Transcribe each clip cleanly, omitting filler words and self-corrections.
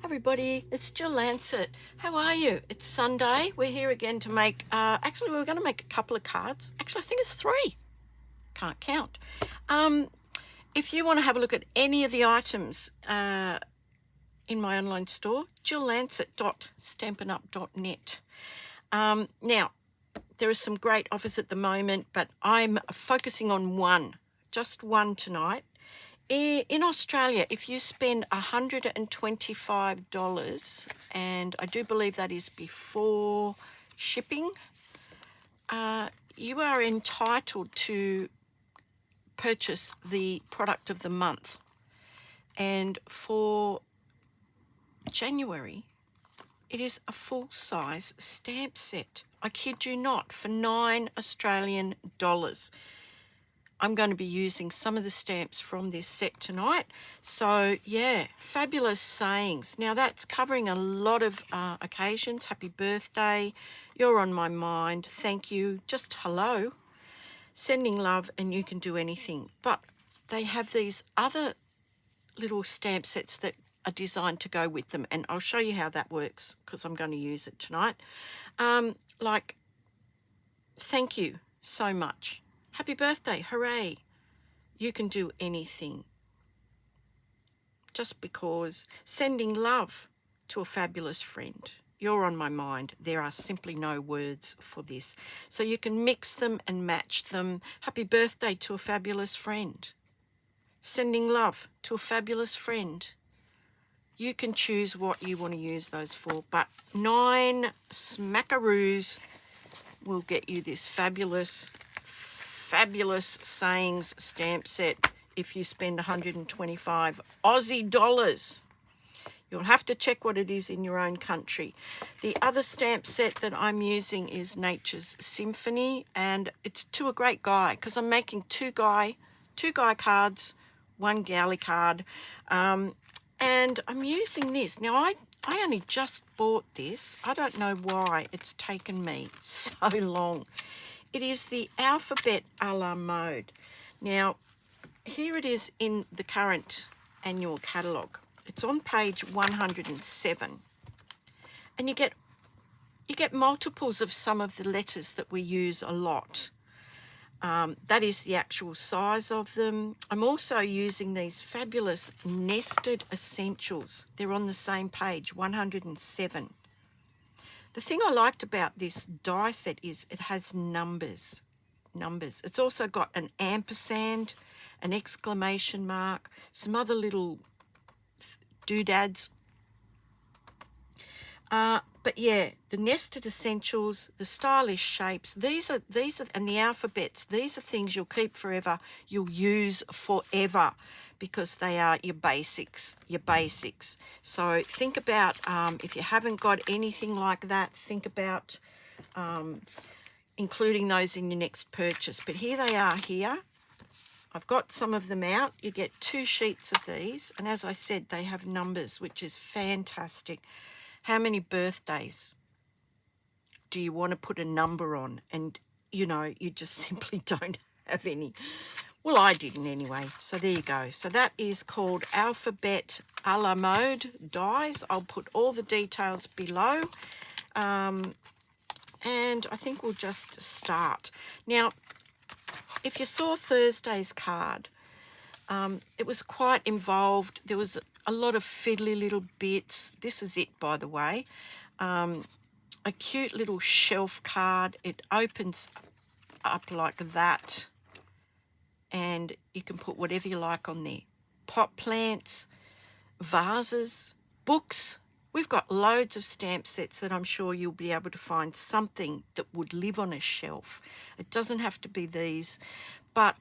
Everybody, it's Jill Lancet. How are you? It's Sunday. We're here again to make, actually we were going to make a couple of cards. Actually, I think it's 3. Can't count. If you want to have a look at any of the items in my online store, jilllancet.stampinup.net. Now, there are some great offers at the moment, but I'm focusing on one, just one tonight. In Australia, if you spend $125, and I do believe that is before shipping, you are entitled to purchase the product of the month. And for January, it is a full-size stamp set. I kid you not, for $9 Australian dollars. I'm going to be using some of the stamps from this set tonight. So yeah, fabulous sayings. Now that's covering a lot of occasions. Happy birthday, you're on my mind, thank you, just hello, sending love, and you can do anything. But they have these other little stamp sets that are designed to go with them, and I'll show you how that works because I'm going to use it tonight. Like, thank you so much. Happy birthday, hooray. You can do anything. Just because. Sending love to a fabulous friend. You're on my mind. There are simply no words for this. So you can mix them and match them. Happy birthday to a fabulous friend. Sending love to a fabulous friend. You can choose what you want to use those for, but 9 smackaroos will get you this fabulous sayings stamp set if you spend 125 Aussie dollars. You'll have to check what it is in your own country. The other stamp set that I'm using is Nature's Symphony, and it's to a great guy because I'm making two guy cards, 1 galley card, and I'm using this. Now I only just bought this. I don't know why it's taken me so long. It is the Alphabet a la Mode. Now, here it is in the current annual catalogue. It's on page 107. And you get multiples of some of the letters that we use a lot. That is the actual size of them. I'm also using these fabulous nested essentials. They're on the same page, 107. The thing I liked about this die set is it has numbers. It's also got an ampersand, an exclamation mark, some other little doodads. But yeah, the nested essentials, the stylish shapes, these are, and the alphabets, these are things you'll keep forever, you'll use forever, because they are your basics. So think about, if you haven't got anything like that, think about including those in your next purchase. But here they are here. I've got some of them out. You get 2 sheets of these, and as I said, they have numbers, which is fantastic. How many birthdays do you want to put a number on? And, you know, you just simply don't have any. Well, I didn't anyway. So there you go. So that is called Alphabet a la Mode dies. I'll put all the details below. And I think we'll just start. Now, if you saw Thursday's card, it was quite involved. There was a lot of fiddly little bits. This is it, by the way. A cute little shelf card. It opens up like that, and you can put whatever you like on there. Pot plants, vases, books. We've got loads of stamp sets that I'm sure you'll be able to find something that would live on a shelf. It doesn't have to be these, but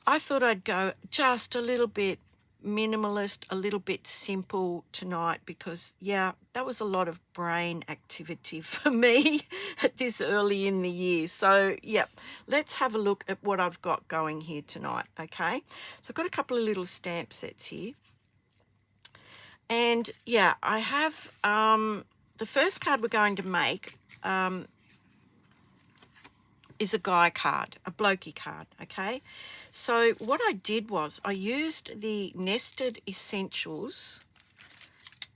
I thought I'd go just a little bit minimalist, a little bit simple tonight, because yeah, that was a lot of brain activity for me at this early in the year. So yep, let's have a look at what I've got going here tonight. Okay, so I've got a couple of little stamp sets here, and yeah, I have the first card we're going to make is a guy card, a blokey card. Okay, so what I did was I used the nested essentials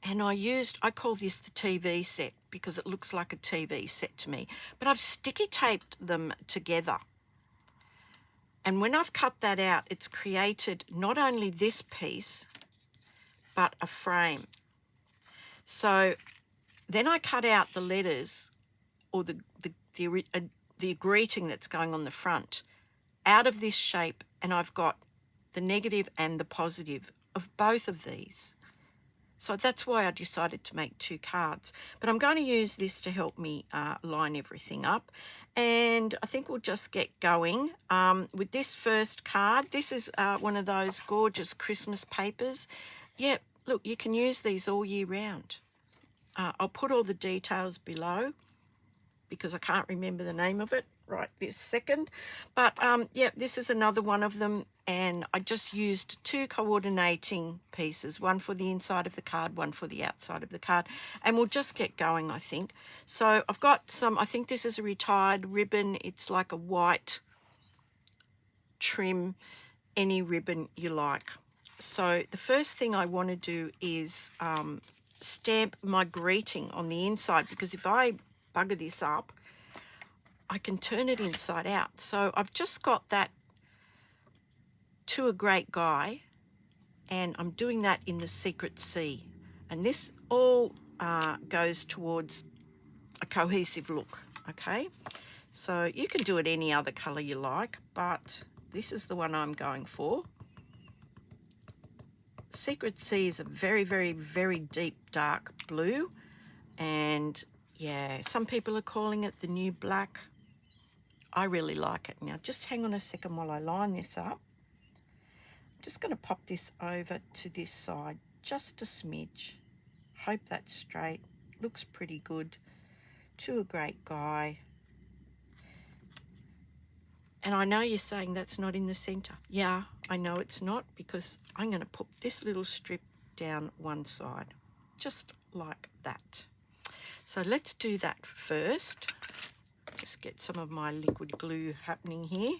And I call this the TV set because it looks like a TV set to me. But I've sticky taped them together. And when I've cut that out, it's created not only this piece, but a frame. So then I cut out the letters or the greeting that's going on the front out of this shape, and I've got the negative and the positive of both of these. So that's why I decided to make 2 cards. But I'm going to use this to help me line everything up. And I think we'll just get going with this first card. This is one of those gorgeous Christmas papers. Yeah, look, you can use these all year round. I'll put all the details below because I can't remember the name of it right this second. But yeah, this is another one of them. And I just used 2 coordinating pieces, one for the inside of the card, one for the outside of the card. And we'll just get going, I think. So I've got some, I think this is a retired ribbon. It's like a white trim, any ribbon you like. So the first thing I want to do is stamp my greeting on the inside, because if I bugger this up, I can turn it inside out. So I've just got that to a great guy, and I'm doing that in the secret C. And this all goes towards a cohesive look, okay? So you can do it any other colour you like, but this is the one I'm going for. Secret C is a very, very, very deep dark blue, and yeah, some people are calling it the new black. I really like it. Now just hang on a second while I line this up. I'm just going to pop this over to this side just a smidge. Hope that's straight. Looks pretty good. To a great guy. And I know you're saying that's not in the center. Yeah, I know it's not, because I'm going to put this little strip down one side, just like that. So let's do that first. Just get some of my liquid glue happening here.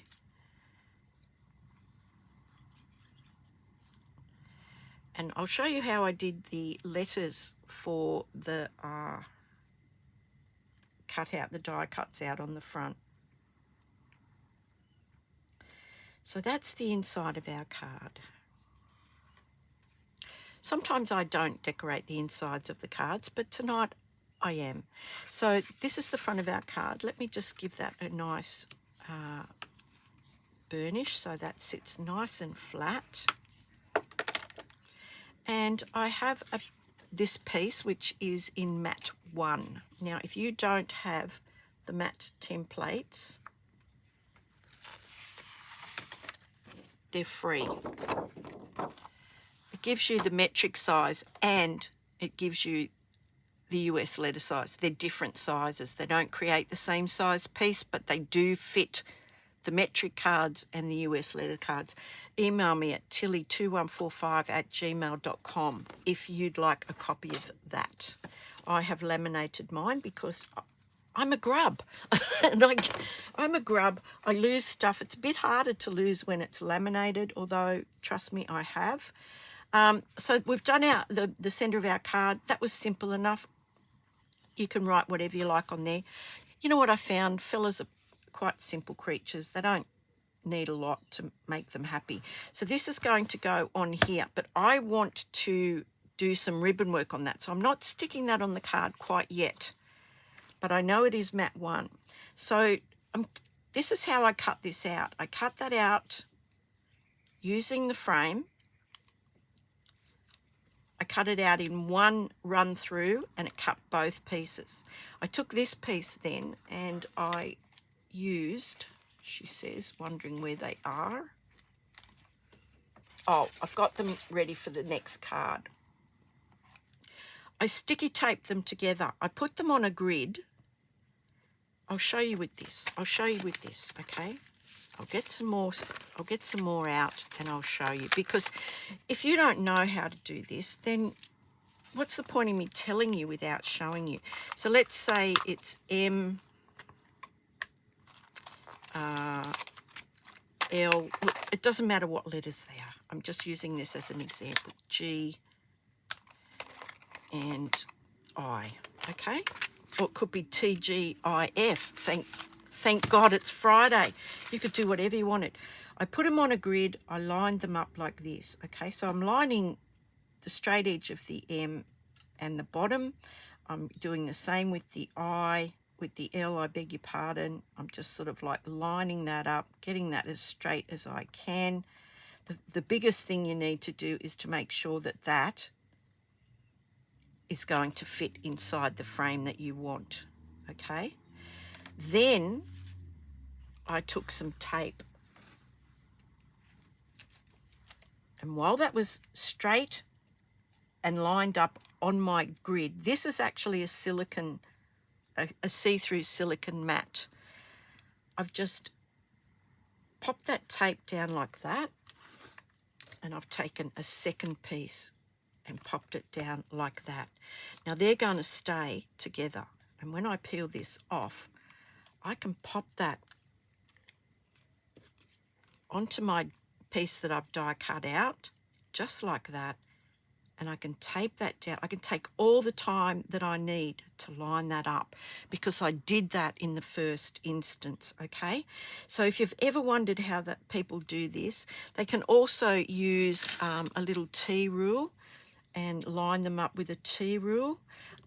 And I'll show you how I did the letters for the cutout, the die cuts out on the front. So that's the inside of our card. Sometimes I don't decorate the insides of the cards, but tonight I am. So this is the front of our card. Let me just give that a nice burnish so that sits nice and flat. And I have this piece which is in matte 1. Now if you don't have the matte templates, they're free. It gives you the metric size and it gives you the US letter size. They're different sizes. They don't create the same size piece, but they do fit the metric cards and the US letter cards. Email me at tilly2145@gmail.com if you'd like a copy of that. I have laminated mine because I'm a grub. And I'm a grub. I lose stuff. It's a bit harder to lose when it's laminated, although, trust me, I have. So we've done the centre of our card. That was simple enough. You can write whatever you like on there. You know what I found? Fellas are quite simple creatures. They don't need a lot to make them happy. So this is going to go on here, but I want to do some ribbon work on that. So I'm not sticking that on the card quite yet, but I know it is matte 1. So this is how I cut this out. I cut that out using the frame. I cut it out in one run through and it cut both pieces. I took this piece then and I used, she says, wondering where they are. Oh, I've got them ready for the next card. I sticky taped them together. I put them on a grid. I'll show you with this. I'll show you with this, okay? I'll get some more out and I'll show you, because if you don't know how to do this, then what's the point in me telling you without showing you? So let's say it's M, L, look, it doesn't matter what letters they are. I'm just using this as an example. G, and I, okay? Or it could be TGIF. Thank God it's Friday. You could do whatever you wanted. I put them on a grid. I lined them up like this, okay? So I'm lining the straight edge of the M and the bottom. I'm doing the same with the I, with the L, I beg your pardon. I'm just sort of like lining that up, getting that as straight as I can. The biggest thing you need to do is to make sure that that is going to fit inside the frame that you want, okay? Then I took some tape, and while that was straight and lined up on my grid, this is actually a see-through silicone mat. I've just popped that tape down like that, and I've taken a second piece and popped it down like that. Now they're going to stay together, and when I peel this off, I can pop that onto my piece that I've die cut out, just like that, and I can tape that down. I can take all the time that I need to line that up because I did that in the first instance, okay? So if you've ever wondered how that people do this, they can also use a little T-rule and line them up with a T-rule.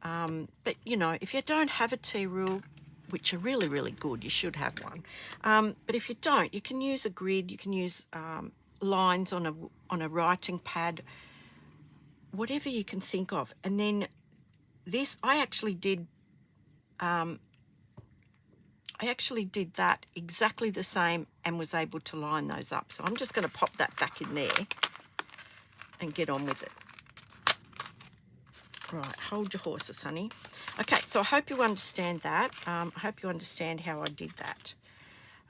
But, you know, if you don't have a T-rule, which are really, really good, you should have one. But if you don't, you can use a grid, you can use lines on a writing pad, whatever you can think of. And then this, I actually did that exactly the same and was able to line those up. So I'm just going to pop that back in there and get on with it. Right, hold your horses, honey. Okay, so I hope you understand that. I hope you understand how I did that.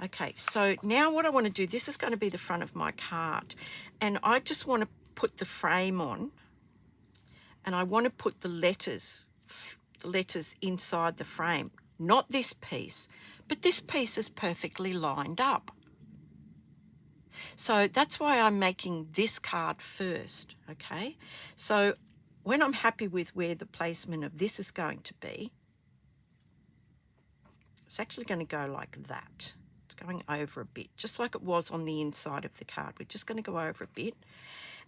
Okay, so now what I want to do, this is going to be the front of my card, and I just want to put the frame on, and I want to put the letters inside the frame. Not this piece, but this piece is perfectly lined up. So that's why I'm making this card first, okay? So when I'm happy with where the placement of this is going to be, it's actually going to go like that. It's going over a bit, just like it was on the inside of the card. We're just going to go over a bit.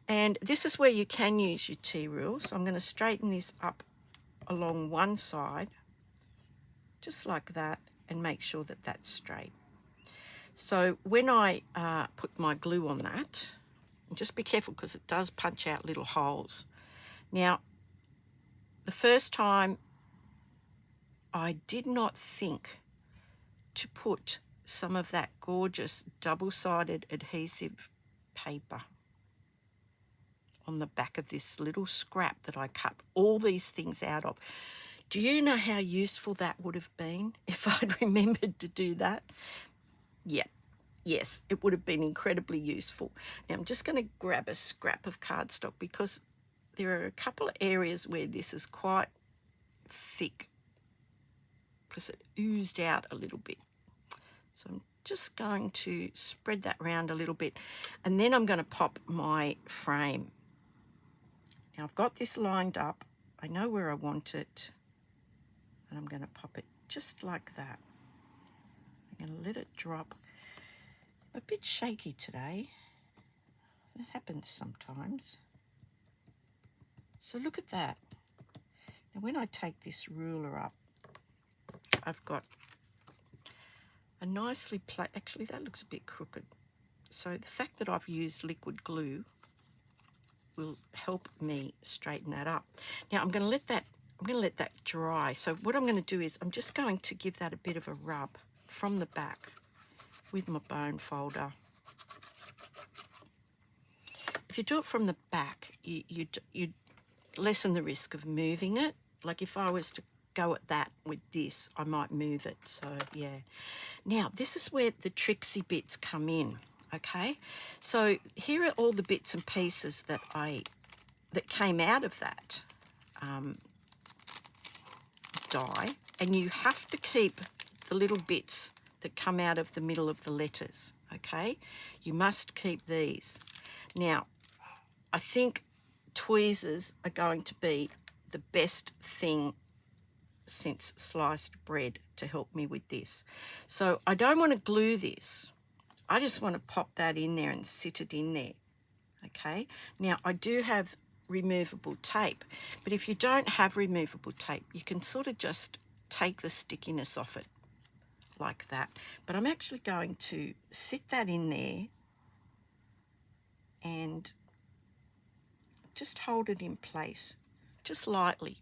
And this is where you can use your T-rule. So I'm going to straighten this up along one side, just like that, and make sure that that's straight. So when I put my glue on that, and just be careful because it does punch out little holes. Now, the first time I did not think to put some of that gorgeous double-sided adhesive paper on the back of this little scrap that I cut all these things out of. Do you know how useful that would have been if I'd remembered to do that? Yeah. Yes, it would have been incredibly useful. Now I'm just going to grab a scrap of cardstock because there are a couple of areas where this is quite thick because it oozed out a little bit. So I'm just going to spread that around a little bit, and then I'm going to pop my frame. Now I've got this lined up. I know where I want it, and I'm going to pop it just like that. I'm going to let it drop. A bit shaky today. That happens sometimes. So look at that. Now when I take this ruler up, I've got a nicely actually that looks a bit crooked. So the fact that I've used liquid glue will help me straighten that up. Now I'm going to let that dry. So what I'm going to do is I'm just going to give that a bit of a rub from the back with my bone folder. If you do it from the back, you lessen the risk of moving it. Like if I was to go at that with this, I might move it. So yeah. Now this is where the tricksy bits come in. Okay, so here are all the bits and pieces that came out of that die, and you have to keep the little bits that come out of the middle of the letters. Okay, you must keep these. Now I think tweezers are going to be the best thing since sliced bread to help me with this. So I don't want to glue this. I just want to pop that in there and sit it in there. Okay, now I do have removable tape, but if you don't have removable tape, you can sort of just take the stickiness off it like that. But I'm actually going to sit that in there and just hold it in place, just lightly.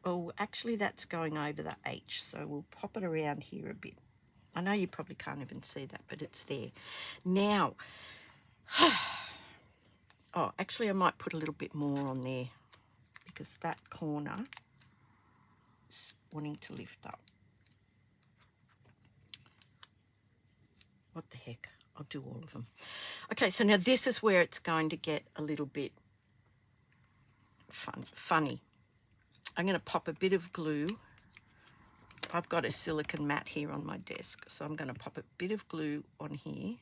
Oh, actually that's going over the H, so we'll pop it around here a bit. I know you probably can't even see that, but it's there. Now, oh, actually I might put a little bit more on there because that corner is wanting to lift up. What the heck, I'll do all of them. Okay, so now this is where it's going to get a little bit funny. I'm going to pop a bit of glue. I've got a silicone mat here on my desk, so I'm going to pop a bit of glue on here,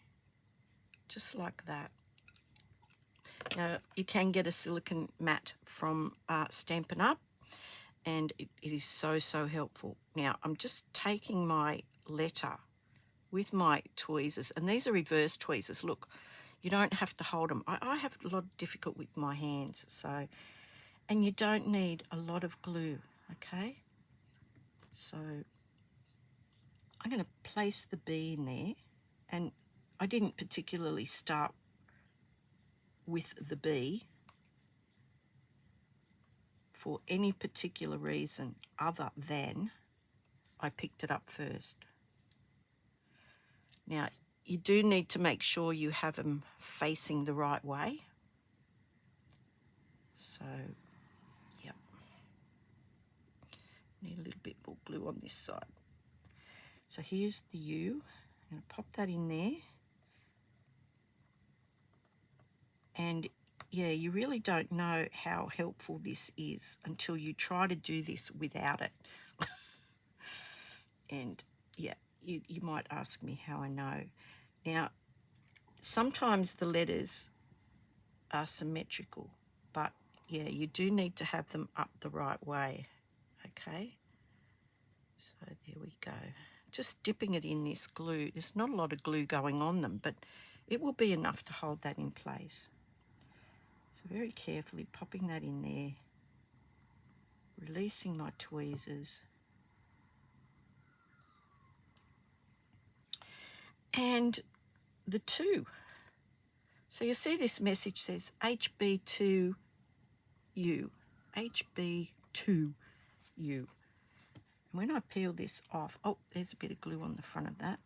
just like that. Now, you can get a silicone mat from Stampin' Up, and it is so, so helpful. Now, I'm just taking my letter with my tweezers, and these are reverse tweezers. Look, you don't have to hold them. I have a lot of difficulty with my hands, so, and you don't need a lot of glue, okay? So I'm going to place the bee in there, and I didn't particularly start with the bee for any particular reason other than I picked it up first. Now, you do need to make sure you have them facing the right way. So, yep. Need a little bit more glue on this side. So here's the U. I'm going to pop that in there. And yeah, you really don't know how helpful this is until you try to do this without it. And yeah, you might ask me how I know. Now, sometimes the letters are symmetrical, but yeah, you do need to have them up the right way, okay? So there we go. Just dipping it in this glue. There's not a lot of glue going on them, but it will be enough to hold that in place. So very carefully popping that in there, releasing my tweezers. And the 2. So you see this message says HB2U, HB2U. And when I peel this off, oh, there's a bit of glue on the front of that.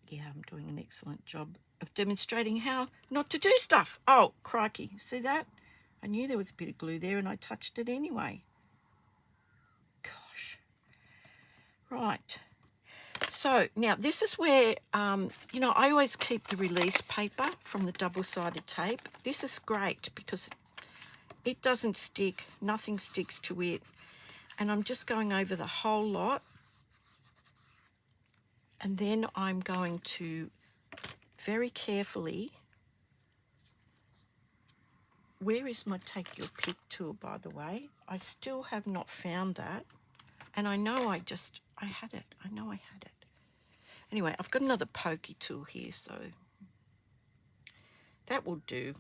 Yeah, I'm doing an excellent job of demonstrating how not to do stuff. Oh, crikey, see that? I knew there was a bit of glue there and I touched it anyway. Gosh. Right. So now this is where, you know, I always keep the release paper from the double-sided tape. This is great because it doesn't stick, nothing sticks to it. And I'm just going over the whole lot. And then I'm going to very carefully, where is my take your pick tool, by the way? I still have not found that. And I know I had it. I know I had it. Anyway, I've got another pokey tool here, so that will do.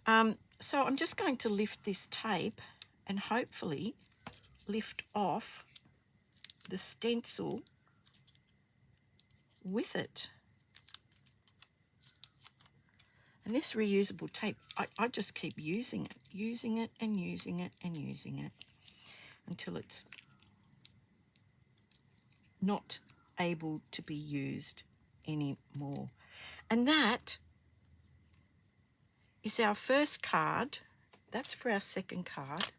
So I'm just going to lift this tape and hopefully lift off the stencil with it. And this reusable tape, I just keep using it and using it and using it until it's not able to be used anymore. And that is our first card. That's for our second card.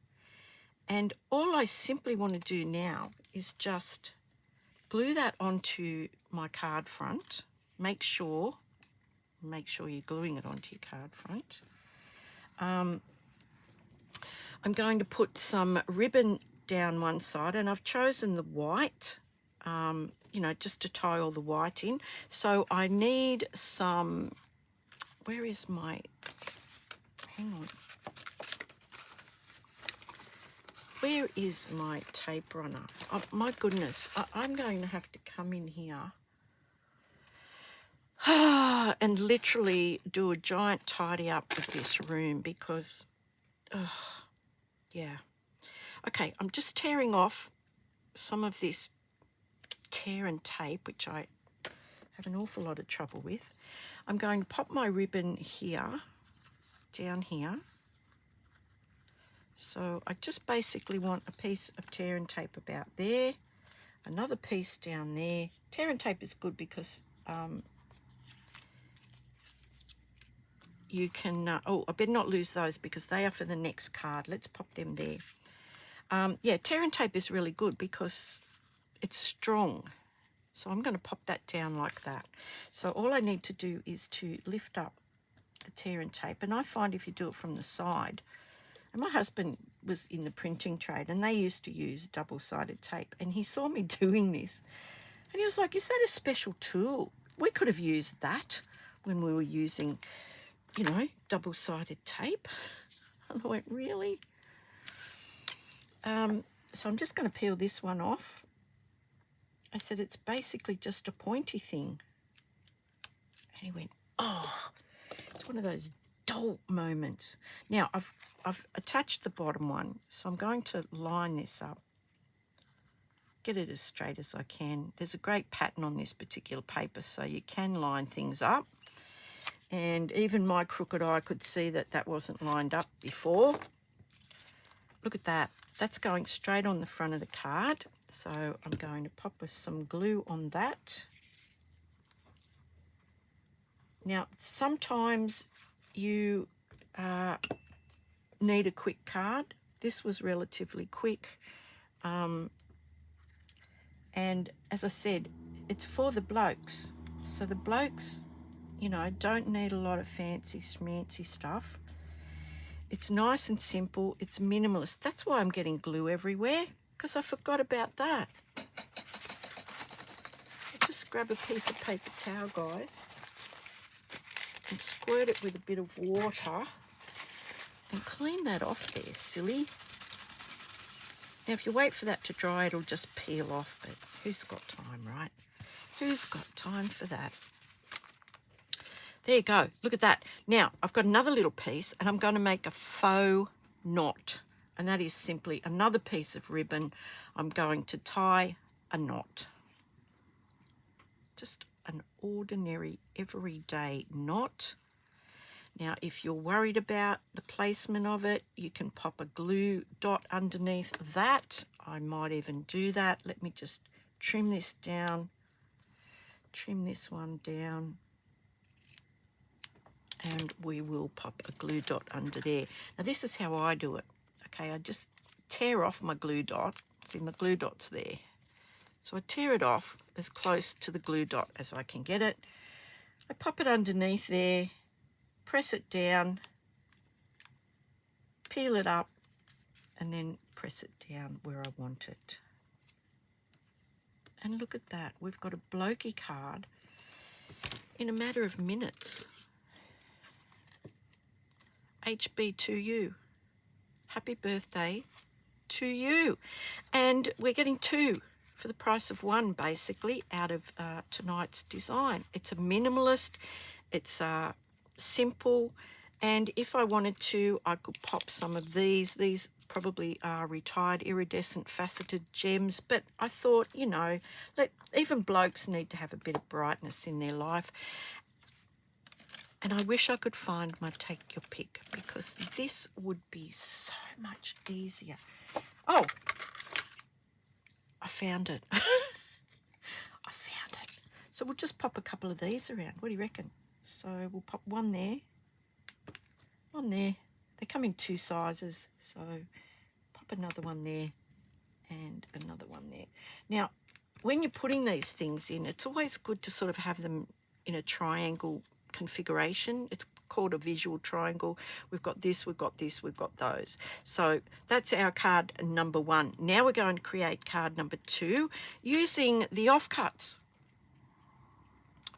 And all I simply want to do now is just glue that onto my card front. Make sure you're gluing it onto your card front. I'm going to put some ribbon down one side, and I've chosen the white, you know, just to tie all the white in. So I need some where is my, hang on. Where is my tape runner? Oh, my goodness, I'm going to have to come in here and literally do a giant tidy up of this room because, yeah. Okay, I'm just tearing off some of this tear and tape, which I have an awful lot of trouble with. I'm going to pop my ribbon here, down here. So I just basically want a piece of tear and tape about there, another piece down there. Tear and tape is good because you can, oh, I better not lose those because they are for the next card. Let's pop them there. Yeah, tear and tape is really good because it's strong. So I'm going to pop that down like that. So all I need to do is to lift up the tear and tape. And I find if you do it from the side, and my husband was in the printing trade and they used to use double-sided tape. And he saw me doing this. And he was like, is that a special tool? We could have used that when we were using, you know, double-sided tape. And I went, really? So I'm just going to peel this one off. I said, it's basically just a pointy thing. And he went, oh, it's one of those dope moments. Now, I've attached the bottom one, so I'm going to line this up. Get it as straight as I can. There's a great pattern on this particular paper, so you can line things up. And even my crooked eye could see that that wasn't lined up before. Look at that. That's going straight on the front of the card. So I'm going to pop with some glue on that. Now, sometimes you need a quick card. This was relatively quick. And as I said, it's for the blokes. So the blokes, you know, don't need a lot of fancy schmancy stuff. It's nice and simple. It's minimalist. That's why I'm getting glue everywhere, because I forgot about that. I'll just grab a piece of paper towel, guys, and squirt it with a bit of water and clean that off there, silly. Now, if you wait for that to dry, it'll just peel off, but who's got time, right? Who's got time for that? There you go. Look at that. Now, I've got another little piece, and I'm going to make a faux knot. And that is simply another piece of ribbon. I'm going to tie a knot. Just an ordinary, everyday knot. Now, if you're worried about the placement of it, you can pop a glue dot underneath that. I might even do that. Let me just trim this down. Trim this one down. And we will pop a glue dot under there. Now, this is how I do it. Okay, I just tear off my glue dot. See, my glue dot's there. So I tear it off as close to the glue dot as I can get it. I pop it underneath there, press it down, peel it up, and then press it down where I want it. And look at that. We've got a blokey card in a matter of minutes. HB to you. Happy birthday to you. And we're getting two for the price of one, basically, out of tonight's design. It's a minimalist, it's simple, and if I wanted to, I could pop some of these. These probably are retired iridescent faceted gems, but I thought, you know, even blokes need to have a bit of brightness in their life. And I wish I could find my take your pick, because this would be so much easier. Oh, I found it. I found it. So we'll just pop a couple of these around. What do you reckon? So we'll pop one there, one there. They come in two sizes. So pop another one there and another one there. Now, when you're putting these things in, it's always good to sort of have them in a triangle configuration. It's called a visual triangle. We've got this, we've got this, we've got those. So that's our card number one. Now we're going to create card number two using the offcuts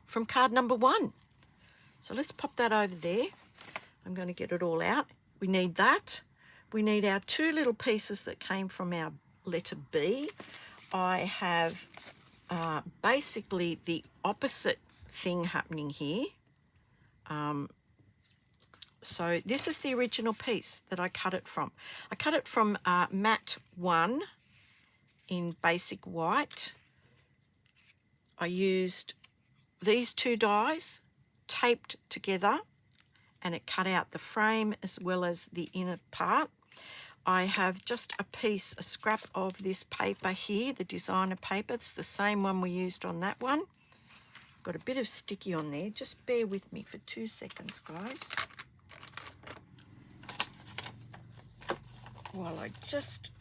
from card number one. So let's pop that over there. I'm going to get it all out. We need that. We need our two little pieces that came from our letter B. I have basically the opposite thing happening here. So this is the original piece that I cut it from. I cut it from Matte 1 in basic white. I used these two dies taped together, and it cut out the frame as well as the inner part. I have just a scrap of this paper here, the designer paper. It's the same one we used on that one. Got a bit of sticky on there. Just bear with me for 2 seconds, guys, while I just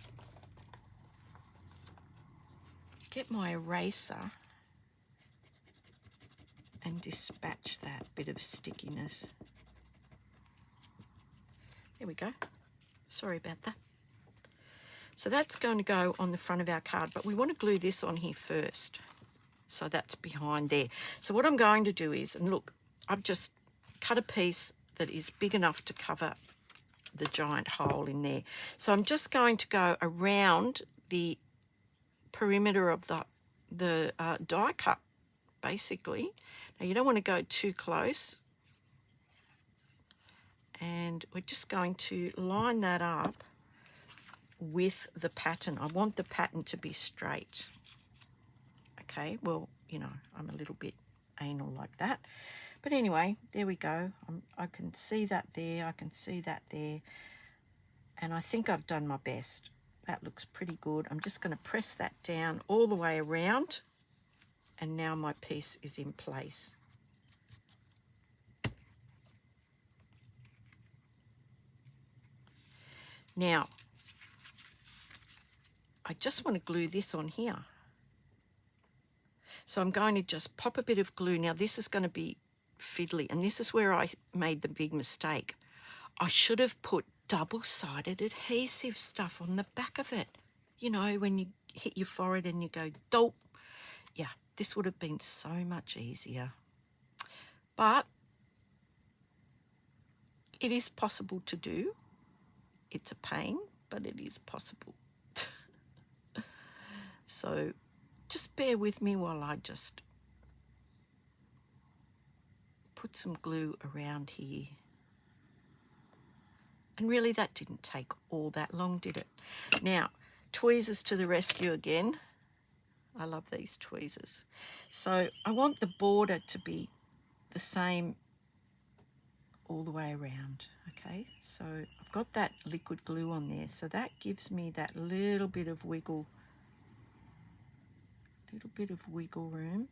get my eraser and dispatch that bit of stickiness. There we go. Sorry about that. So that's going to go on the front of our card, but we want to glue this on here first. So that's behind there. So what I'm going to do is, and look, I've just cut a piece that is big enough to cover the giant hole in there. So I'm just going to go around the perimeter of the die cut, basically. Now you don't want to go too close. And we're just going to line that up with the pattern. I want the pattern to be straight. Okay, well, you know, I'm a little bit anal like that. But anyway, there we go. I can see that there. I can see that there. And I think I've done my best. That looks pretty good. I'm just going to press that down all the way around. And now my piece is in place. Now, I just want to glue this on here. So I'm going to just pop a bit of glue. Now this is going to be fiddly, and this is where I made the big mistake. I should have put double-sided adhesive stuff on the back of it. You know, when you hit your forehead and you go, dope. Yeah, this would have been so much easier. But it is possible to do. It's a pain, but it is possible. So just bear with me while I just put some glue around here. And really that didn't take all that long, did it? Now, tweezers to the rescue again. I love these tweezers. So I want the border to be the same all the way around. Okay, so I've got that liquid glue on there, so that gives me that little bit of wiggle room.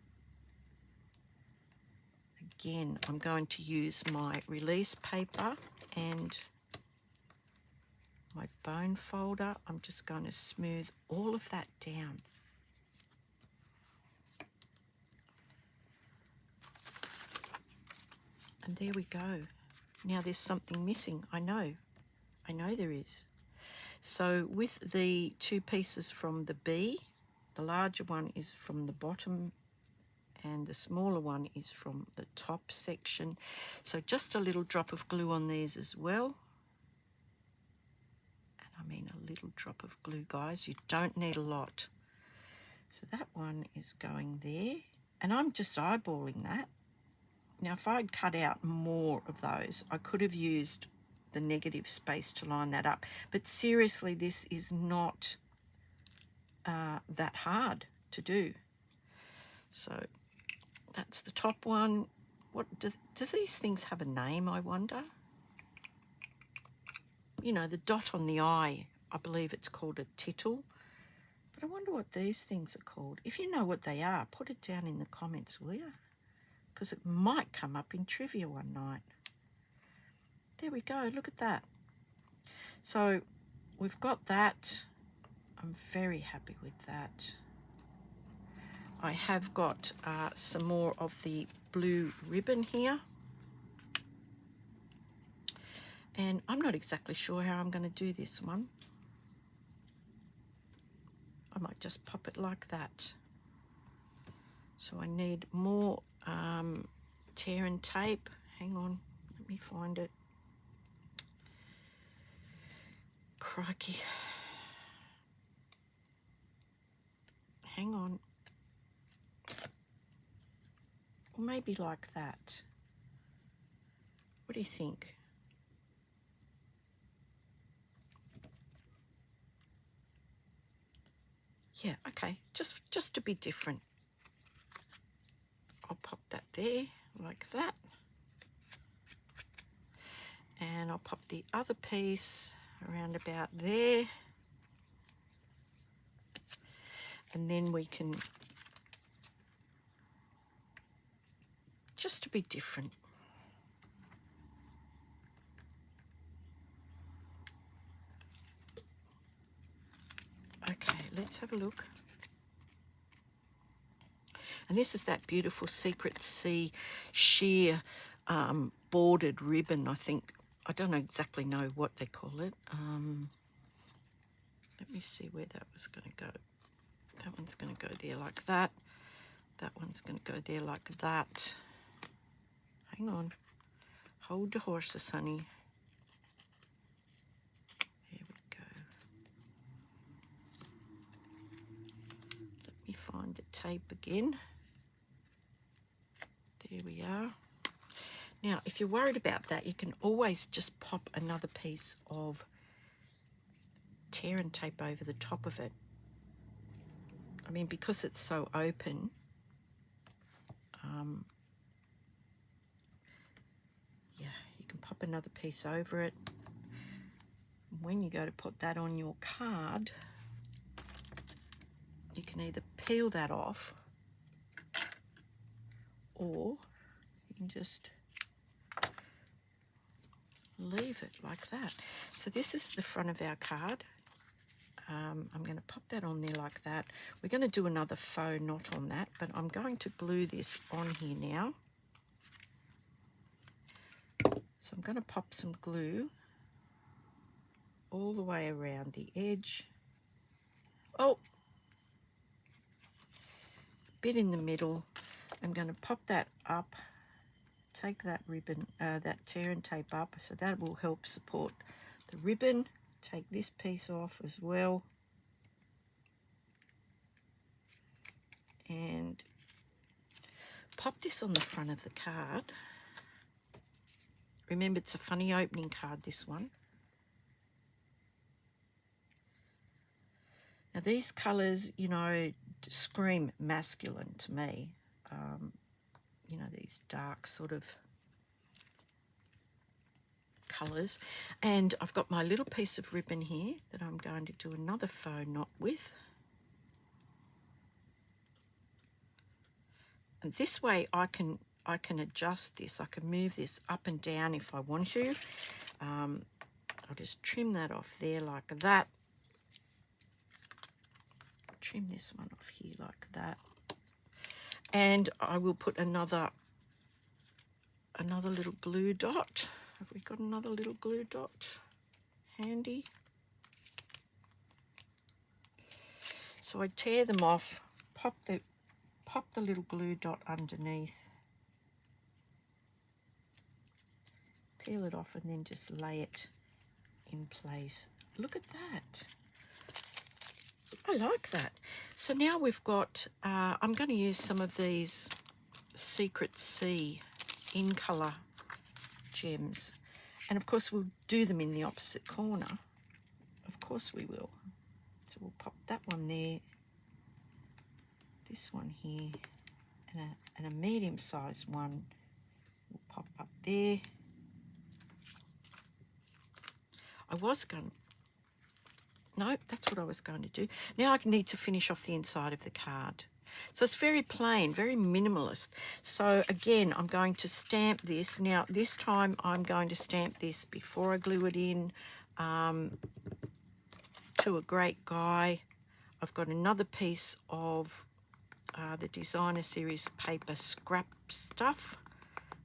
Again, I'm going to use my release paper and my bone folder. I'm just going to smooth all of that down. And there we go. Now there's something missing. I know there is. So with the two pieces from the B, the larger one is from the bottom and the smaller one is from the top section. So just a little drop of glue on these as well. And I mean a little drop of glue, guys. You don't need a lot. So that one is going there. And I'm just eyeballing that. Now, if I'd cut out more of those, I could have used the negative space to line that up. But seriously, this is not that hard to do. So that's the top one. What do these things have a name, I wonder? You know, the dot on the eye, I believe it's called a tittle. But I wonder what these things are called. If you know what they are, put it down in the comments, will you? Because it might come up in trivia one night. There we go, look at that. So we've got that. I'm very happy with that. I have got some more of the blue ribbon here. And I'm not exactly sure how I'm going to do this one. I might just pop it like that. So I need more tear and tape. Hang on, let me find it. Crikey. Hang on. Or maybe like that. What do you think? Yeah, okay, just to be different. I'll pop that there like that. And I'll pop the other piece around about there. And then we can, just to be different. Okay, let's have a look. And this is that beautiful Secret Sea sheer bordered ribbon, I think. I don't exactly know what they call it. Let me see where that was going to go. That one's going to go there like that. That one's going to go there like that. Hang on. Hold your horses, honey. Here we go. Let me find the tape again. There we are. Now, if you're worried about that, you can always just pop another piece of tear and tape over the top of it. I mean, because it's so open, yeah, you can pop another piece over it. When you go to put that on your card, you can either peel that off or you can just leave it like that. So this is the front of our card. I'm going to pop that on there like that. We're going to do another faux knot on that, but I'm going to glue this on here now. So I'm going to pop some glue all the way around the edge. Oh, a bit in the middle. I'm going to pop that up, take that ribbon, that tear and tape up, so that will help support the ribbon. Take this piece off as well. And pop this on the front of the card. Remember, it's a funny opening card, this one. Now these colours, you know, scream masculine to me. You know, these dark sort of colours. And I've got my little piece of ribbon here that I'm going to do another faux knot with. And this way I can adjust this. I can move this up and down if I want to. I'll just trim that off there like that. Trim this one off here like that. And I will put another little glue dot. Have we got another little glue dot handy? So I tear them off, pop the little glue dot underneath, peel it off, and then just lay it in place. Look at that. I like that. So now we've got, I'm going to use some of these Secret Sea in colour gems. And of course we'll do them in the opposite corner. Of course we will. So we'll pop that one there, this one here, and a medium-sized one will pop up there. No, that's what I was going to do. Now I need to finish off the inside of the card. So it's very plain, very minimalist. So again, I'm going to stamp this. Now this time I'm going to stamp this before I glue it in to a great guy. I've got another piece of the Designer Series paper scrap stuff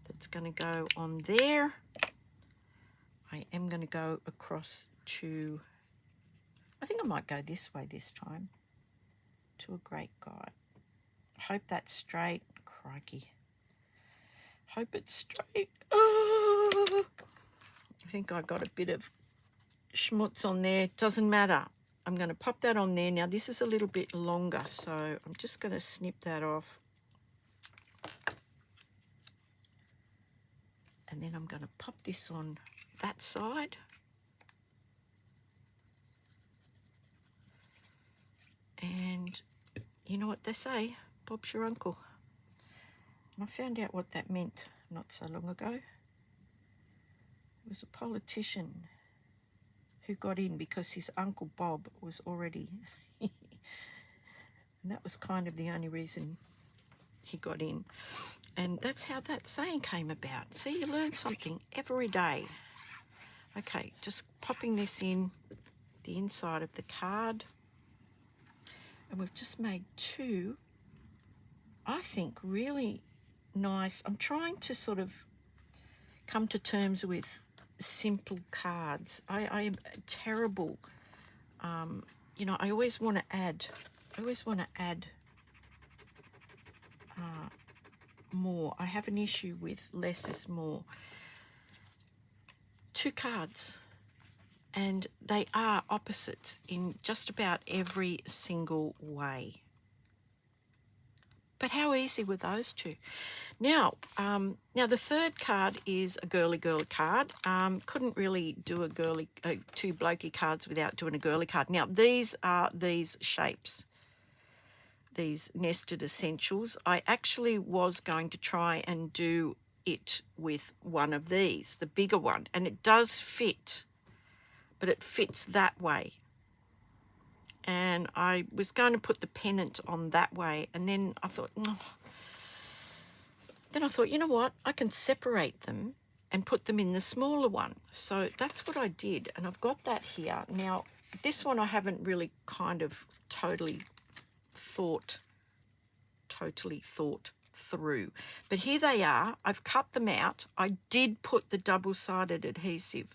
that's going to go on there. I am going to go across to, I think I might go this way this time, to a great guy. I hope that's straight. Crikey. Hope it's straight. Oh, I think I got a bit of schmutz on there. Doesn't matter. I'm going to pop that on there. Now this is a little bit longer, so I'm just going to snip that off. And then I'm going to pop this on that side. And you know what they say, Bob's your uncle. And I found out what that meant not so long ago. It was a politician who got in because his Uncle Bob was already... and that was kind of the only reason he got in. And that's how that saying came about. See, you learn something every day. Okay, just popping this in the inside of the card. And we've just made two, I think, really nice. I'm trying to sort of come to terms with simple cards. I am terrible. You know, I always want to add more. I have an issue with less is more. Two cards, and they are opposites in just about every single way. But how easy were those two? Now, now the third card is a girly card. Couldn't really do two blokey cards without doing a girly card. Now, these are these shapes, these nested essentials. I actually was going to try and do it with one of these, the bigger one, and it does fit, but it fits that way. And I was going to put the pennant on that way, and then I thought, you know what, I can separate them and put them in the smaller one. So that's what I did, and I've got that here. Now, this one I haven't really kind of totally thought through. But here they are. I've cut them out. I did put the double-sided adhesive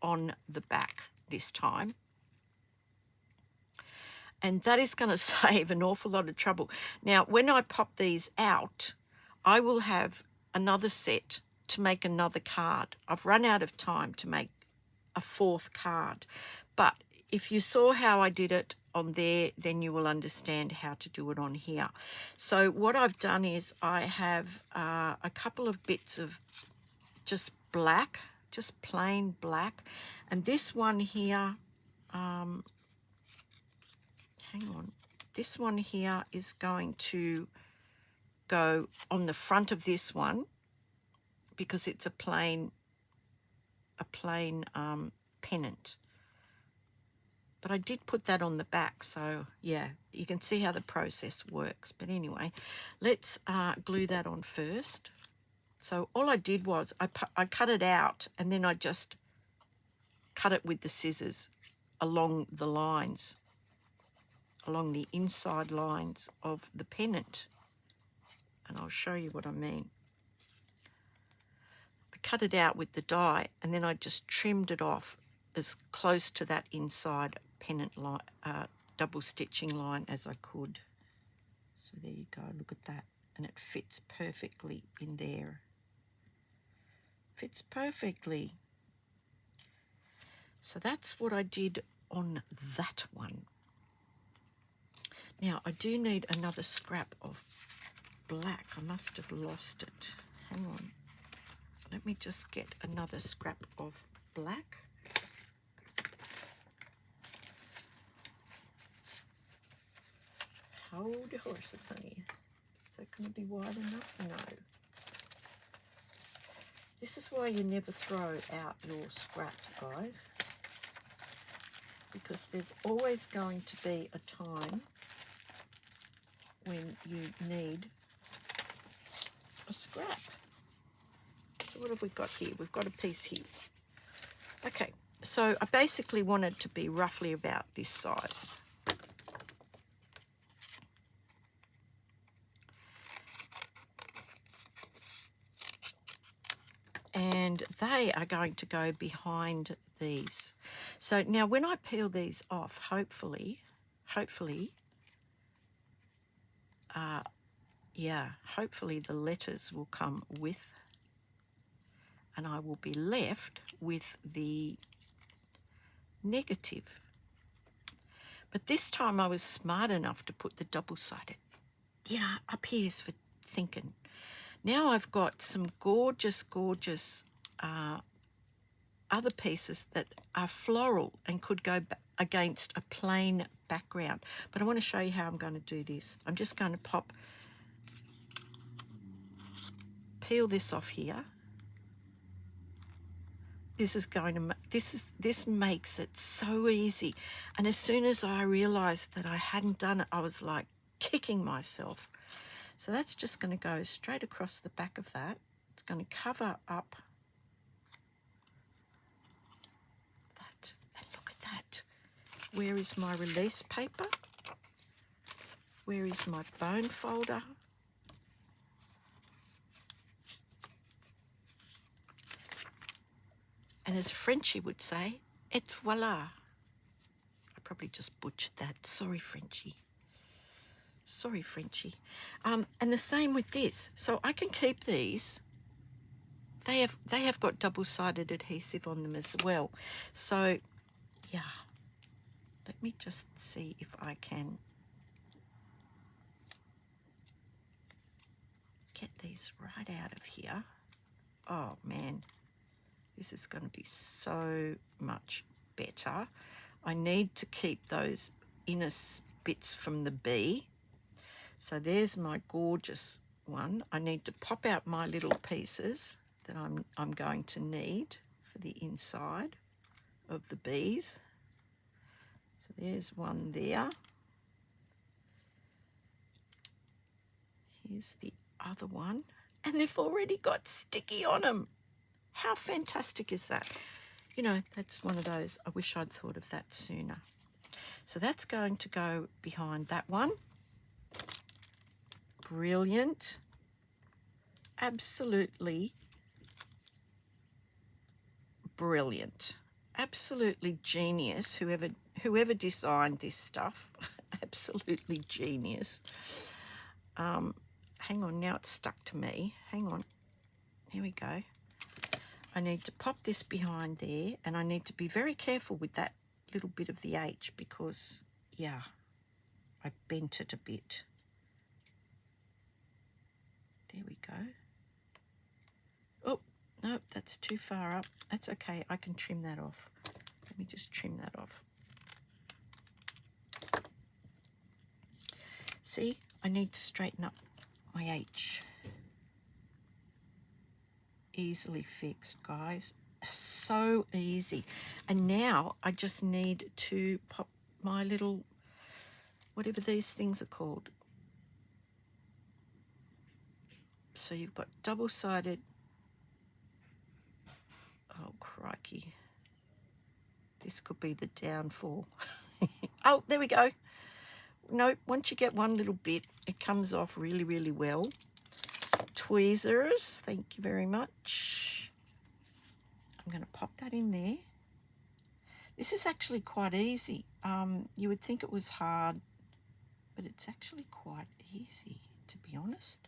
on the back this time. And that is going to save an awful lot of trouble. Now, when I pop these out, I will have another set to make another card. I've run out of time to make a fourth card. But if you saw how I did it on there, then you will understand how to do it on here. So what I've done is I have a couple of bits of just black, just plain black. And this one here... hang on, this one here is going to go on the front of this one because it's a plain pennant. But I did put that on the back, so yeah, you can see how the process works. But anyway, let's glue that on first. So all I did was I cut it out, and then I just cut it with the scissors along the lines, along the inside lines of the pennant. And I'll show you what I mean. I cut it out with the die, and then I just trimmed it off as close to that inside pennant line, double stitching line as I could. So there you go, look at that. And it fits perfectly in there. Fits perfectly. So that's what I did on that one. Now, I do need another scrap of black. I must have lost it. Hang on. Let me just get another scrap of black. Hold your horses, honey. Is that going to be wide enough? No. This is why you never throw out your scraps, guys. Because there's always going to be a time when you need a scrap. So what have we got here? We've got a piece here. Okay, so I basically want it to be roughly about this size. And they are going to go behind these. So now when I peel these yeah, hopefully the letters will come with, and I will be left with the negative. But this time I was smart enough to put the double-sided. You know, up here's for thinking. Now I've got some gorgeous, gorgeous other pieces that are floral and could go against a plain background. But I want to show you how I'm going to do this. I'm just going to peel this off here. This makes it so easy. And as soon as I realized that I hadn't done it, I was like kicking myself. So that's just going to go straight across the back of that. It's going to cover up that. And look at that. Where is my release paper? Where is my bone folder? And as Frenchie would say, et voila. I probably just butchered that. Sorry, Frenchie. Sorry, Frenchie. And the same with this. So I can keep these. They have got double-sided adhesive on them as well. So, yeah. Let me just see if I can get these right out of here. Oh, man. This is going to be so much better. I need to keep those inner bits from the bee. So there's my gorgeous one. I need to pop out my little pieces that I'm going to need for the inside of the bees. So there's one there. Here's the other one. And they've already got sticky on them. How fantastic is that? You know, that's one of those, I wish I'd thought of that sooner. So that's going to go behind that one. Brilliant. Absolutely brilliant. Absolutely genius. Whoever designed this stuff, absolutely genius. Hang on, now it's stuck to me. Hang on. Here we go. I need to pop this behind there, and I need to be very careful with that little bit of the H because, yeah, I bent it a bit. There we go. Oh, no, that's too far up. That's okay. I can trim that off. Let me just trim that off. See, I need to straighten up my H. Easily fixed, guys. So easy. And now I just need to pop my little, whatever these things are called. So you've got double-sided. Oh, crikey. This could be the downfall. Oh, there we go. No, once you get one little bit, it comes off really, really well. Tweezers, thank you very much. I'm going to pop that in there. This is actually quite easy. You would think it was hard, but it's actually quite easy, to be honest.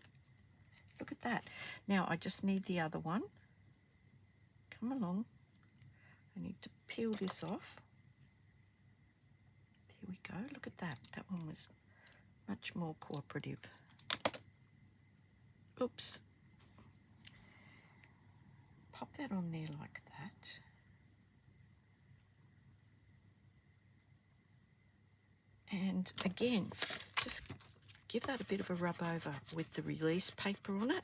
Look at that. Now I just need the other one. Come along. I need to peel this off. There we go. Look at that. That one was much more cooperative. Oops. Pop that on there like that. And again, just give that a bit of a rub over with the release paper on it.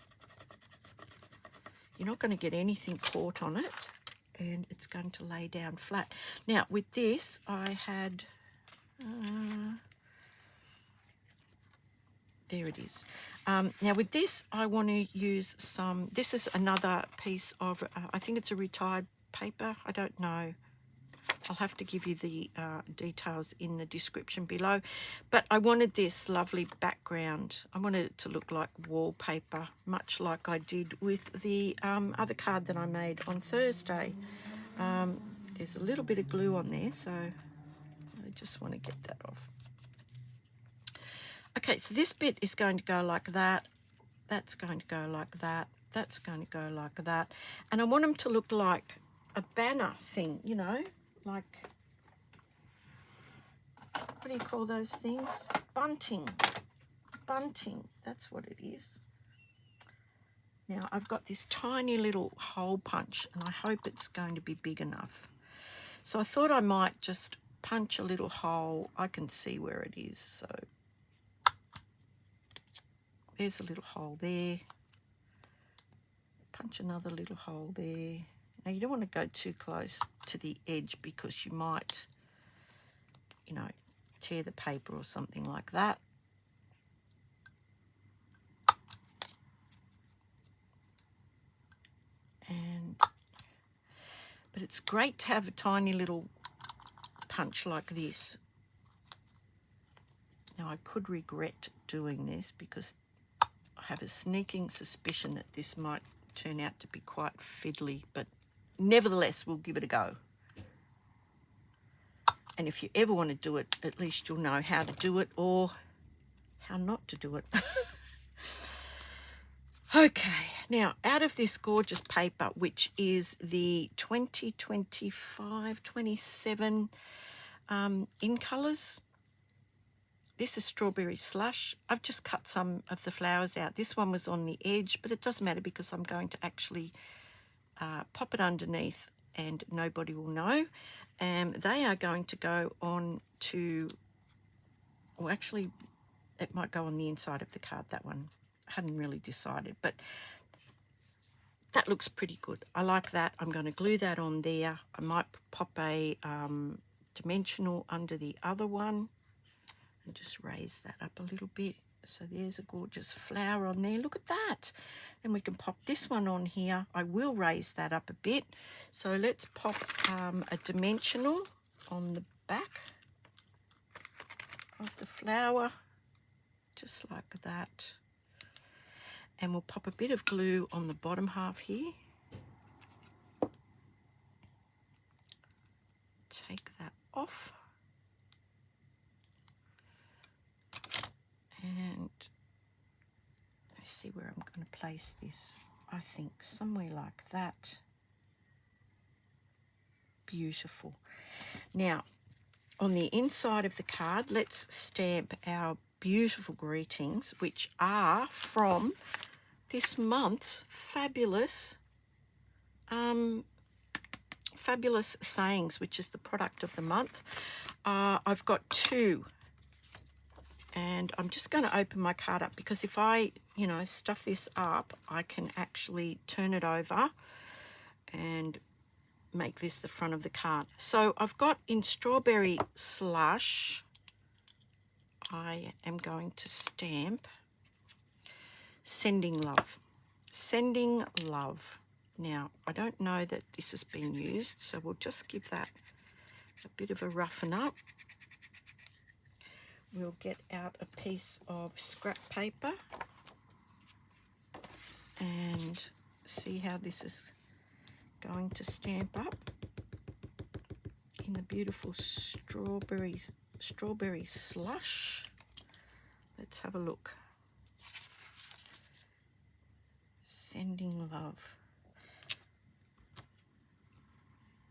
You're not going to get anything caught on it, and it's going to lay down flat. Now, with this, I had... there it is. Now with this, I want to use some, this is another piece of, I think it's a retired paper. I don't know. I'll have to give you the details in the description below. But I wanted this lovely background. I wanted it to look like wallpaper, much like I did with the other card that I made on Thursday. There's a little bit of glue on there, so I just want to get that off. Okay, so this bit is going to go like that. That's going to go like that. That's going to go like that. And I want them to look like a banner thing, you know, like, what do you call those things? Bunting. Bunting, that's what it is. Now I've got this tiny little hole punch and I hope it's going to be big enough. So I thought I might just punch a little hole. I can see where it is. So there's a little hole there. Punch another little hole there. Now you don't want to go too close to the edge because you might, you know, tear the paper or something like that. But it's great to have a tiny little punch like this. Now I could regret doing this because I have a sneaking suspicion that this might turn out to be quite fiddly, but nevertheless we'll give it a go. And if you ever want to do it, at least you'll know how to do it or how not to do it. Okay, now out of this gorgeous paper, which is the 2025-27 in colours, this is Strawberry Slush. I've just cut some of the flowers out. This one was on the edge, but it doesn't matter because I'm going to actually pop it underneath and nobody will know. And they are going to go on to, or actually it might go on the inside of the card, that one. I hadn't really decided, but that looks pretty good. I like that. I'm going to glue that on there. I might pop a dimensional under the other one and just raise that up a little bit. So there's a gorgeous flower on there. Look at that. Then we can pop this one on here. I will raise that up a bit. So let's pop a dimensional on the back of the flower, just like that. And we'll pop a bit of glue on the bottom half here. Take that off. And let's see where I'm going to place this. I think somewhere like that. Beautiful. Now, on the inside of the card, let's stamp our beautiful greetings, which are from this month's fabulous sayings, which is the product of the month. I've got two, and I'm just going to open my card up because if I, you know, stuff this up, I can actually turn it over and make this the front of the card. So I've got in Strawberry Slush, I am going to stamp Sending Love. Sending Love. Now, I don't know that this has been used, so we'll just give that a bit of a roughen up. We'll get out a piece of scrap paper and see how this is going to stamp up in the beautiful strawberry slush. Let's have a look. Sending Love.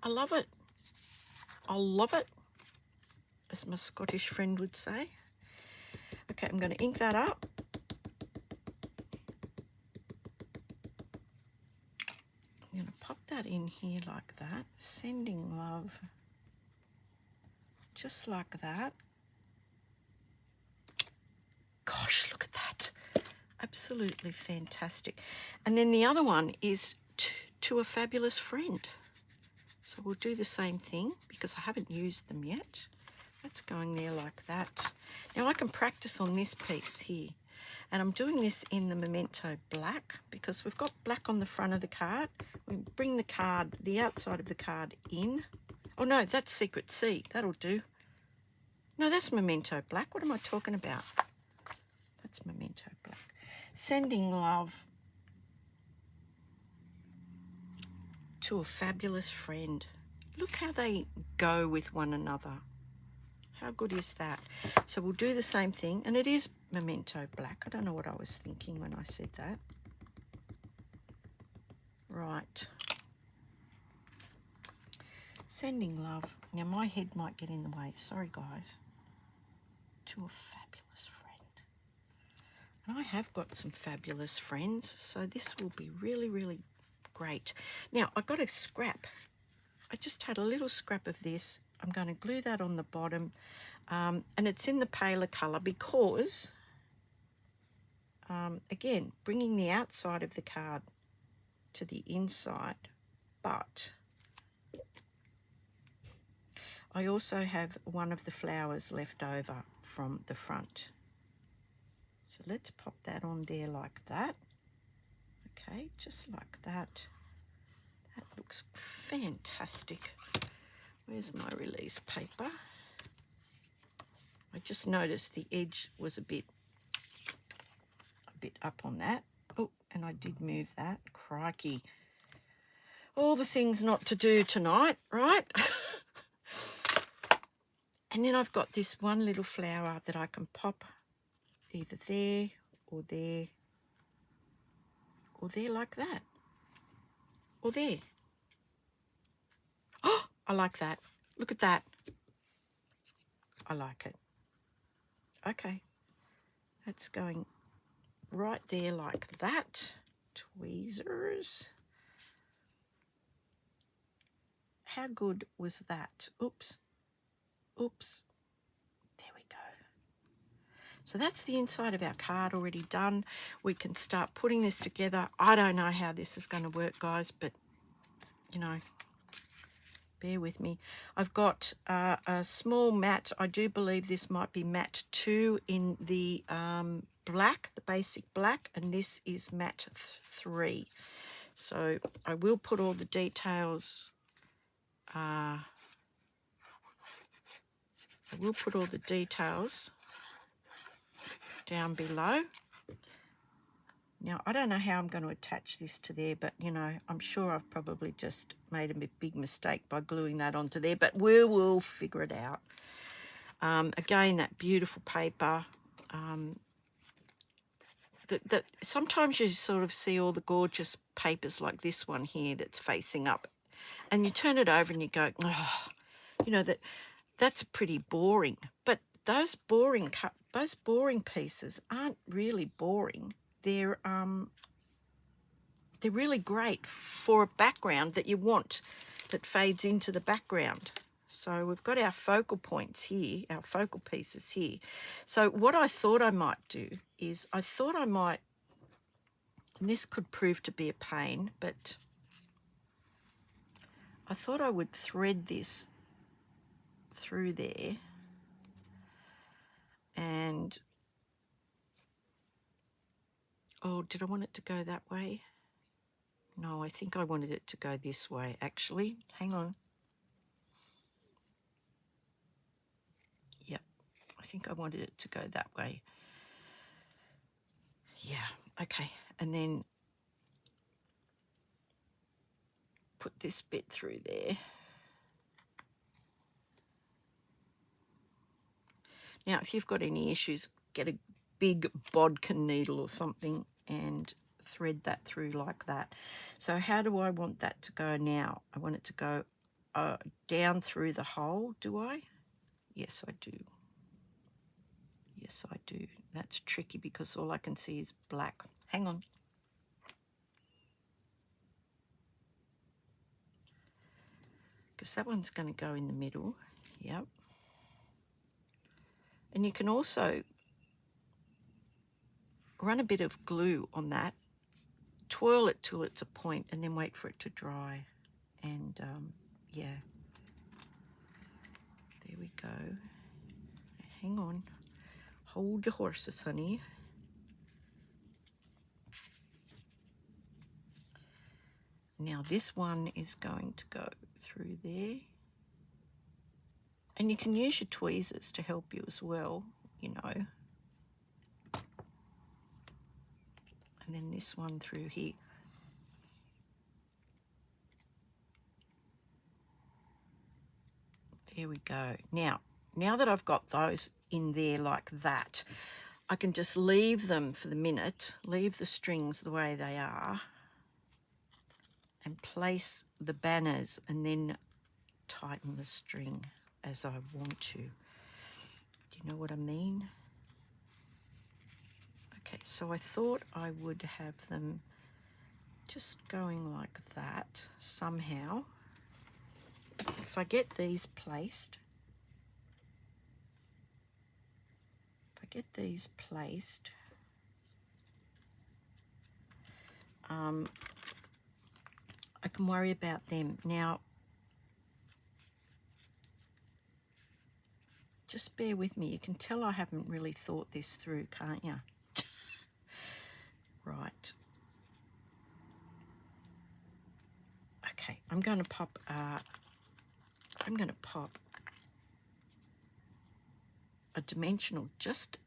I love it. I love it, as my Scottish friend would say. Okay, I'm going to ink that up. I'm going to pop that in here like that. Sending Love. Just like that. Gosh, look at that. Absolutely fantastic. And then the other one is to a fabulous friend. So we'll do the same thing because I haven't used them yet. That's going there like that. Now I can practice on this piece here. And I'm doing this in the Memento Black because we've got black on the front of the card. We bring the card, the outside of the card in. Oh no, that's Secret C. That'll do. No, that's Memento Black. What am I talking about? That's Memento Black. Sending Love to a fabulous friend. Look how they go with one another. How good is that? So we'll do the same thing, and it is Memento Black. I don't know what I was thinking when I said that. Right. Sending love. Now my head might get in the way. Sorry, guys. To a fabulous friend. And I have got some fabulous friends, so this will be really, really great. Now, I got a scrap. I just had a little scrap of this. I'm going to glue that on the bottom, and it's in the paler colour because, again, bringing the outside of the card to the inside, but I also have one of the flowers left over from the front. So let's pop that on there like that. Okay, just like that. That looks fantastic. Where's my release paper? I just noticed the edge was a bit up on that. Oh, and I did move that. Crikey. All the things not to do tonight, right? And then I've got this one little flower that I can pop either there or there or there like that. Or there. Oh, I like that. Look at that. I like it. Okay. That's going right there like that. Tweezers. How good was that? Oops. Oops. There we go. So that's the inside of our card already done. We can start putting this together. I don't know how this is going to work, guys, but, you know, bear with me. I've got a small mat. I do believe this might be mat 2 in the black, the basic black, and this is mat 3. So I will put all the details. I will put all the details down below. Now, I don't know how I'm going to attach this to there, but, you know, I'm sure I've probably just made a big mistake by gluing that onto there, but we will figure it out. Again, that beautiful paper. Sometimes you sort of see all the gorgeous papers like this one here that's facing up, and you turn it over and you go, oh, you know, that's pretty boring. But those boring pieces aren't really boring. They're really great for a background that you want that fades into the background. So we've got our focal points here, our focal pieces here. So what I thought I might do is and this could prove to be a pain, but I thought I would thread this through there and, oh, did I want it to go that way? No, I think I wanted it to go this way, actually. Hang on. Yep, I think I wanted it to go that way. Yeah, okay. And then put this bit through there. Now, if you've got any issues, get a big bodkin needle or something and thread that through like that. So how do I want that to go now? I want it to go down through the hole, do I? Yes, I do. Yes, I do. That's tricky because all I can see is black. Hang on. Because that one's going to go in the middle. Yep. And you can also run a bit of glue on that, twirl it till it's a point, and then wait for it to dry. And yeah, there we go. Hang on, hold your horses, honey. Now this one is going to go through there, and you can use your tweezers to help you as well, you know. And then this one through here. There we go. Now, now that I've got those in there like that, I can just leave them for the minute, leave the strings the way they are, and place the banners and then tighten the string as I want to. Do you know what I mean? Okay, so I thought I would have them just going like that somehow. If I get these placed, I can worry about them. Now, just bear with me. You can tell I haven't really thought this through, can't you? Right. Okay, I'm going to pop a dimensional just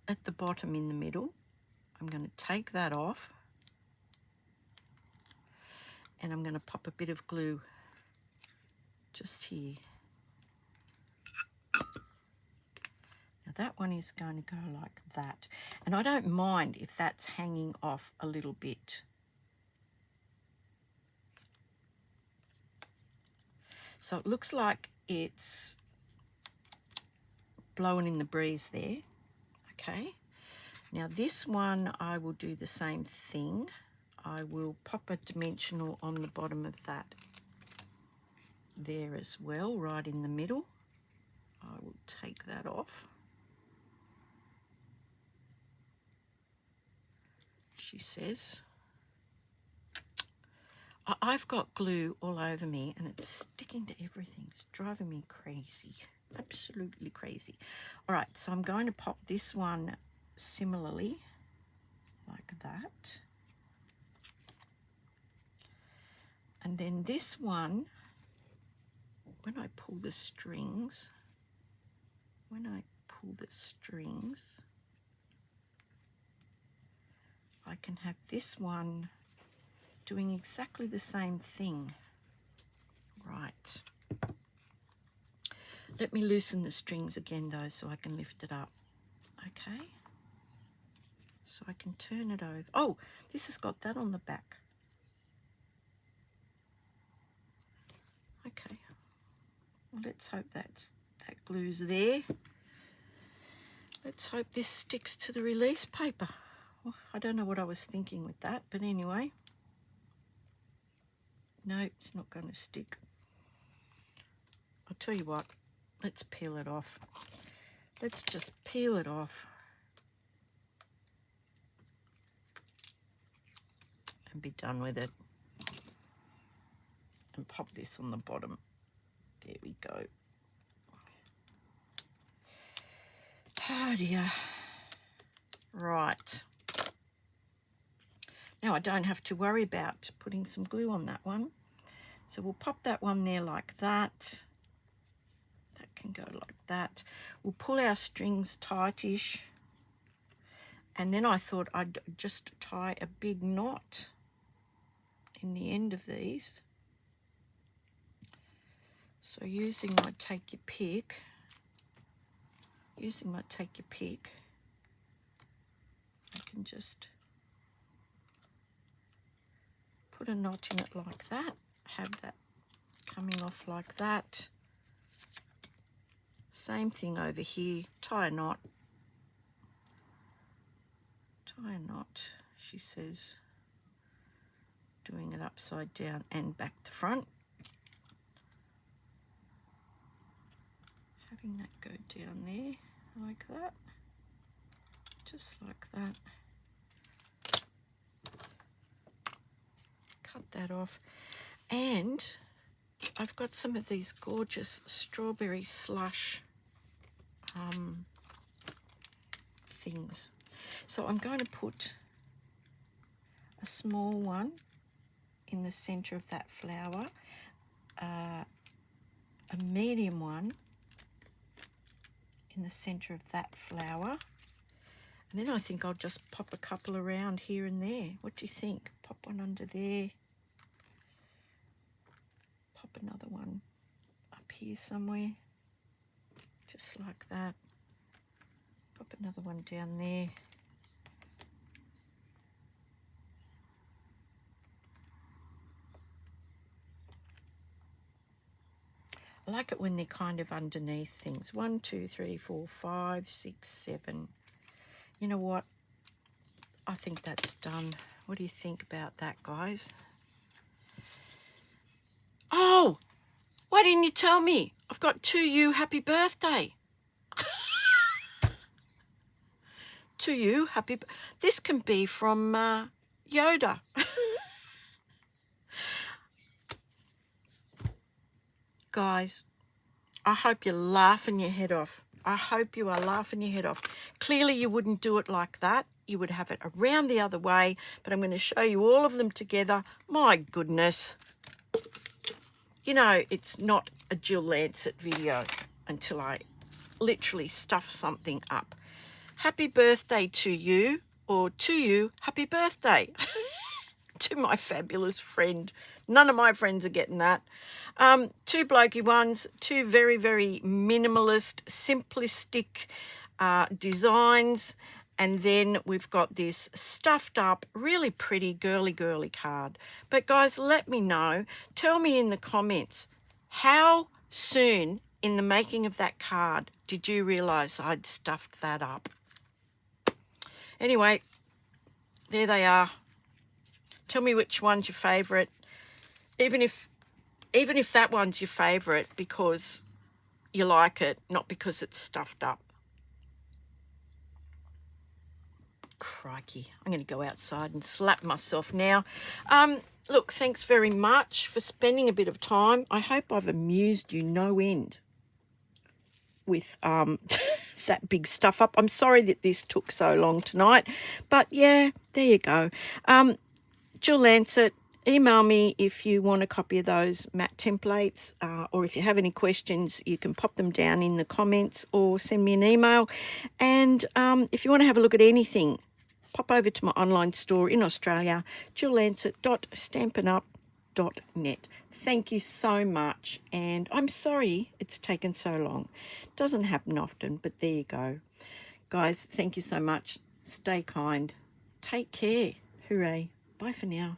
at the bottom in the middle. I'm going to take that off, and I'm going to pop a bit of glue just here. Now that one is going to go like that, and I don't mind if that's hanging off a little bit. So it looks like it's blowing in the breeze there. Okay, now this one I will do the same thing. I will pop a dimensional on the bottom of that there as well, right in the middle. I will take that off. She says. I've got glue all over me and it's sticking to everything. It's driving me crazy, absolutely crazy. All right, so I'm going to pop this one similarly like that. And then this one, when I pull the strings, I can have this one doing exactly the same thing. Right. Let me loosen the strings again though so I can lift it up. Okay. So I can turn it over. Oh, this has got that on the back. Okay. Well, let's hope that glue's there. Let's hope this sticks to the release paper. Well, I don't know what I was thinking with that, but anyway. No, it's not going to stick. I'll tell you what, let's peel it off. Let's just peel it off and be done with it. And pop this on the bottom. There we go. Oh dear. Right. Now I don't have to worry about putting some glue on that one. So we'll pop that one there like that. That can go like that. We'll pull our strings tightish. And then I thought I'd just tie a big knot in the end of these. So using my take your pick, I can just put a knot in it like that, have that coming off like that. Same thing over here, tie a knot, she says, doing it upside down and back to front. Having that go down there like that, just like that. Cut that off, and I've got some of these gorgeous strawberry slush things. So I'm going to put a small one in the center of that flower, a medium one in the center of that flower, and then I think I'll just pop a couple around here and there. What do you think? Pop one under there, pop another one up here somewhere, just like that. Pop another one down there. I like it when they're kind of underneath things. 1, 2, 3, 4, 5, 6, 7. You know what? I think that's done. What do you think about that, guys? Oh, why didn't you tell me? I've got to you, happy birthday. To you, happy. This can be from Yoda. Guys, I hope you're laughing your head off. I hope you are laughing your head off. Clearly you wouldn't do it like that. You would have it around the other way, but I'm going to show you all of them together. My goodness. You know, it's not a Jill Lancet video until I literally stuff something up. Happy birthday to you, or to you, happy birthday. To my fabulous friend. None of my friends are getting that. 2 blokey ones, 2 very, very minimalist, simplistic designs. And then we've got this stuffed up, really pretty girly card. But guys, let me know. Tell me in the comments, how soon in the making of that card did you realise I'd stuffed that up? Anyway, there they are. Tell me which one's your favourite. Even if that one's your favourite because you like it, not because it's stuffed up. Crikey, I'm going to go outside and slap myself now. Look, thanks very much for spending a bit of time. I hope I've amused you no end with that big stuff up. I'm sorry that this took so long tonight, but yeah, there you go. Jill Lancet, email me if you want a copy of those matte templates, or if you have any questions, you can pop them down in the comments or send me an email. And if you want to have a look at anything, pop over to my online store in Australia, jilllancet.stampinup.net. Thank you so much, and I'm sorry it's taken so long. It doesn't happen often, but there you go. Guys, thank you so much. Stay kind. Take care. Hooray. Bye for now.